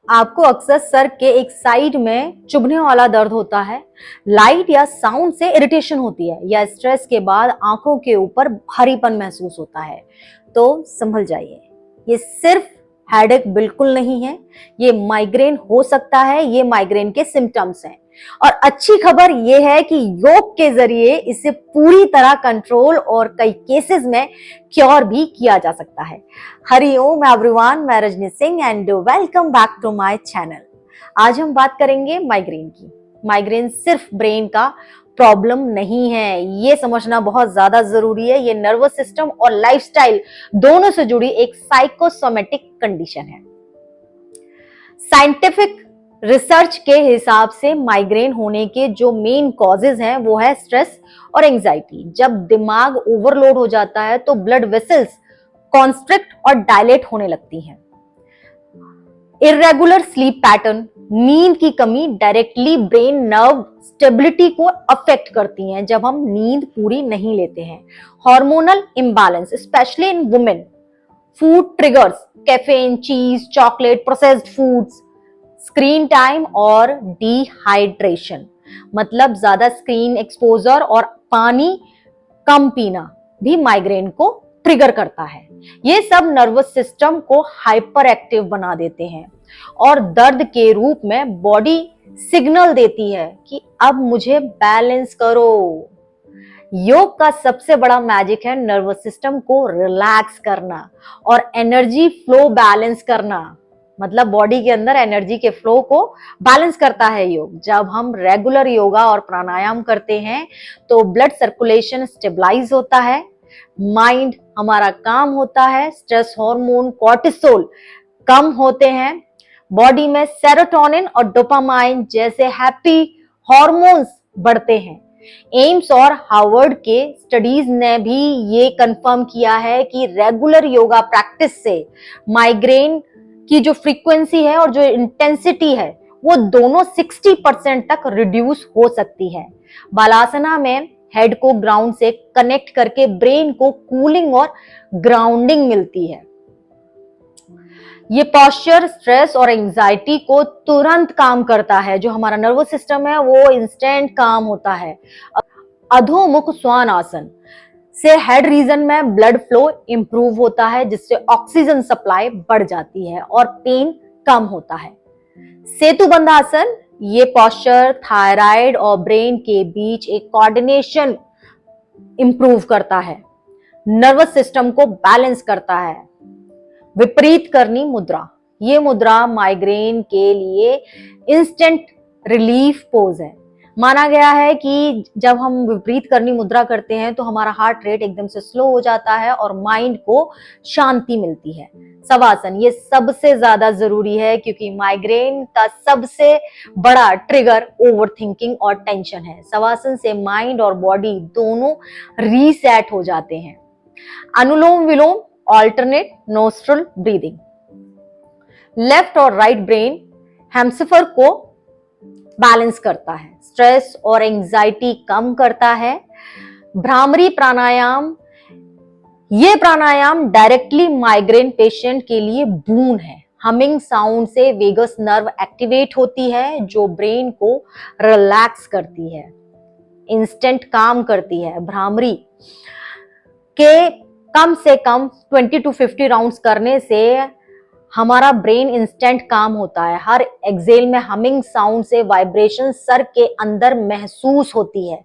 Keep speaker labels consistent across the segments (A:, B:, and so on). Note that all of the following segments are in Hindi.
A: आपको अक्सर सर के एक साइड में चुभने वाला दर्द होता है, लाइट या साउंड से इरिटेशन होती है, या स्ट्रेस के बाद आंखों के ऊपर भारीपन महसूस होता है, तो संभल जाइए। ये सिर्फ हेडेक बिल्कुल नहीं है, ये माइग्रेन हो सकता है, ये माइग्रेन के सिम्टम्स हैं। और अच्छी खबर ये है कि योग के जरिए इसे पूरी तरह कंट्रोल और कई केसेस में क्योर भी किया जा सकता है। हरिओम एवरीवन, मैं Rajni Singh and welcome back to my channel. आज हम बात करेंगे माइग्रेन की। माइग्रेन सिर्फ ब्रेन का प्रॉब्लम नहीं है, ये समझना बहुत ज्यादा जरूरी है। ये नर्वस सिस्टम और लाइफस्टाइल दोनों से जुड़ी एक साइकोसोमेटिक कंडीशन है। साइंटिफिक रिसर्च के हिसाब से माइग्रेन होने के जो मेन कॉजेज हैं वो है स्ट्रेस और एंजाइटी। जब दिमाग ओवरलोड हो जाता है तो ब्लड वेसल्स कॉन्स्ट्रिक्ट और डायलेट होने लगती हैं। इरेगुलर स्लीप पैटर्न, नींद की कमी डायरेक्टली ब्रेन नर्व स्टेबिलिटी को अफेक्ट करती हैं जब हम नींद पूरी नहीं लेते हैं। Hormonal imbalance specially in women, food triggers, caffeine, cheese, chocolate, processed foods, screen time और डिहाइड्रेशन, मतलब ज्यादा स्क्रीन एक्सपोजर और पानी कम पीना भी माइग्रेन को ट्रिगर करता है। ये सब नर्वस सिस्टम को हाइपर एक्टिव बना देते हैं और दर्द के रूप में बॉडी सिग्नल देती है कि अब मुझे बैलेंस करो। योग का सबसे बड़ा मैजिक है नर्वस सिस्टम को रिलैक्स करना और एनर्जी फ्लो बैलेंस करना, मतलब बॉडी के अंदर एनर्जी के फ्लो को बैलेंस करता है योग। जब हम रेगुलर योगा और प्राणायाम करते हैं तो ब्लड सर्कुलेशन स्टेबलाइज होता है, माइंड हमारा काम होता है, स्ट्रेस हार्मोन कॉर्टिसोल कम होते हैं, बॉडी में सेरोटोनिन और डोपामाइन जैसे हैप्पी हार्मोन्स बढ़ते हैं। एम्स और हार्वर्ड के स्टडीज ने भी ये कंफर्म किया है कि रेगुलर योगा प्रैक्टिस से माइग्रेन की जो फ्रीक्वेंसी है और जो इंटेंसिटी है वो दोनों 60% तक रिड्यूस हो सकती है। बालासना में हेड को ग्राउंड से कनेक्ट करके ब्रेन को कूलिंग और ग्राउंडिंग मिलती है। ये पोस्चर स्ट्रेस और एंजाइटी को तुरंत काम करता है। जो हमारा नर्वस सिस्टम है वो इंस्टेंट काम होता है। अधोमुख श्वान आसन से हेड रीजन में ब्लड फ्लो इंप्रूव होता है, जिससे ऑक्सीजन सप्लाई बढ़ जाती है और पेन कम होता है। सेतुबंध आसन, ये पोस्चर थायराइड और ब्रेन के बीच एक कोऑर्डिनेशन इंप्रूव करता है, नर्वस सिस्टम को बैलेंस करता है। विपरीत करनी मुद्रा, ये मुद्रा माइग्रेन के लिए इंस्टेंट रिलीफ पोज है। माना गया है कि जब हम विपरीत करनी मुद्रा करते हैं तो हमारा हार्ट रेट एकदम से स्लो हो जाता है और माइंड को शांति मिलती है। शवासन, ये सबसे ज्यादा जरूरी है क्योंकि माइग्रेन का सबसे बड़ा ट्रिगर ओवरथिंकिंग और टेंशन है। शवासन से माइंड और बॉडी दोनों रीसेट हो जाते हैं। अनुलोम विलोम, ऑल्टरनेट नोस्ट्रल ब्रीदिंग, लेफ्ट और राइट ब्रेन हेमस्फीयर को बैलेंस करता है, स्ट्रेस और एंजाइटी कम करता है। भ्रामरी प्राणायाम, ये प्राणायाम डायरेक्टली माइग्रेन पेशेंट के लिए बून है। हमिंग साउंड से वेगस नर्व एक्टिवेट होती है जो ब्रेन को रिलैक्स करती है, इंस्टेंट काम करती है। भ्रामरी के कम से कम 20 to 50 राउंड्स करने से हमारा ब्रेन इंस्टेंट काम होता है। हर एक्सेल में हमिंग साउंड से वाइब्रेशन सर के अंदर महसूस होती है।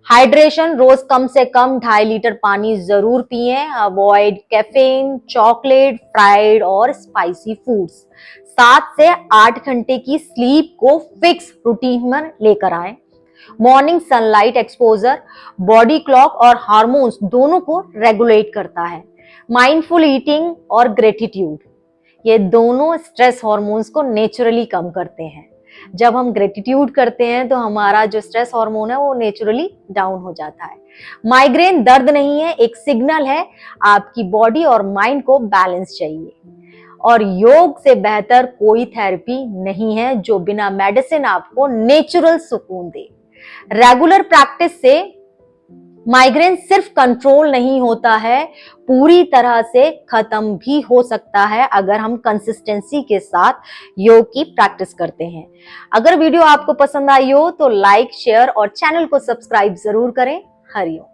A: हाइड्रेशन, रोज कम से कम 2.5 लीटर पानी जरूर पिए। अवॉइड कैफीन, चॉकलेट, फ्राइड और स्पाइसी फूड्स। 7 से 8 घंटे की स्लीप को फिक्स रूटीन में लेकर आए। Morning sunlight exposure body clock और हार्मोन्स दोनों को रेगुलेट करता है। माइंडफुल ईटिंग और ग्रेटिट्यूड, ये दोनों स्ट्रेस हार्मोन्स को नेचुरली कम करते हैं। जब हम ग्रेटिट्यूड करते हैं तो हमारा जो स्ट्रेस हार्मोन है वो नेचुरली डाउन हो जाता है। माइग्रेन दर्द नहीं है, एक सिग्नल है। आपकी बॉडी और माइंड को बैलेंस चाहिए और योग से बेहतर कोई थेरेपी नहीं है जो बिना मेडिसिन आपको नेचुरल सुकून दे। रेगुलर प्रैक्टिस से माइग्रेन सिर्फ कंट्रोल नहीं होता है, पूरी तरह से खत्म भी हो सकता है अगर हम कंसिस्टेंसी के साथ योग की प्रैक्टिस करते हैं। अगर वीडियो आपको पसंद आई हो तो लाइक, शेयर और चैनल को सब्सक्राइब जरूर करें। हरिओम।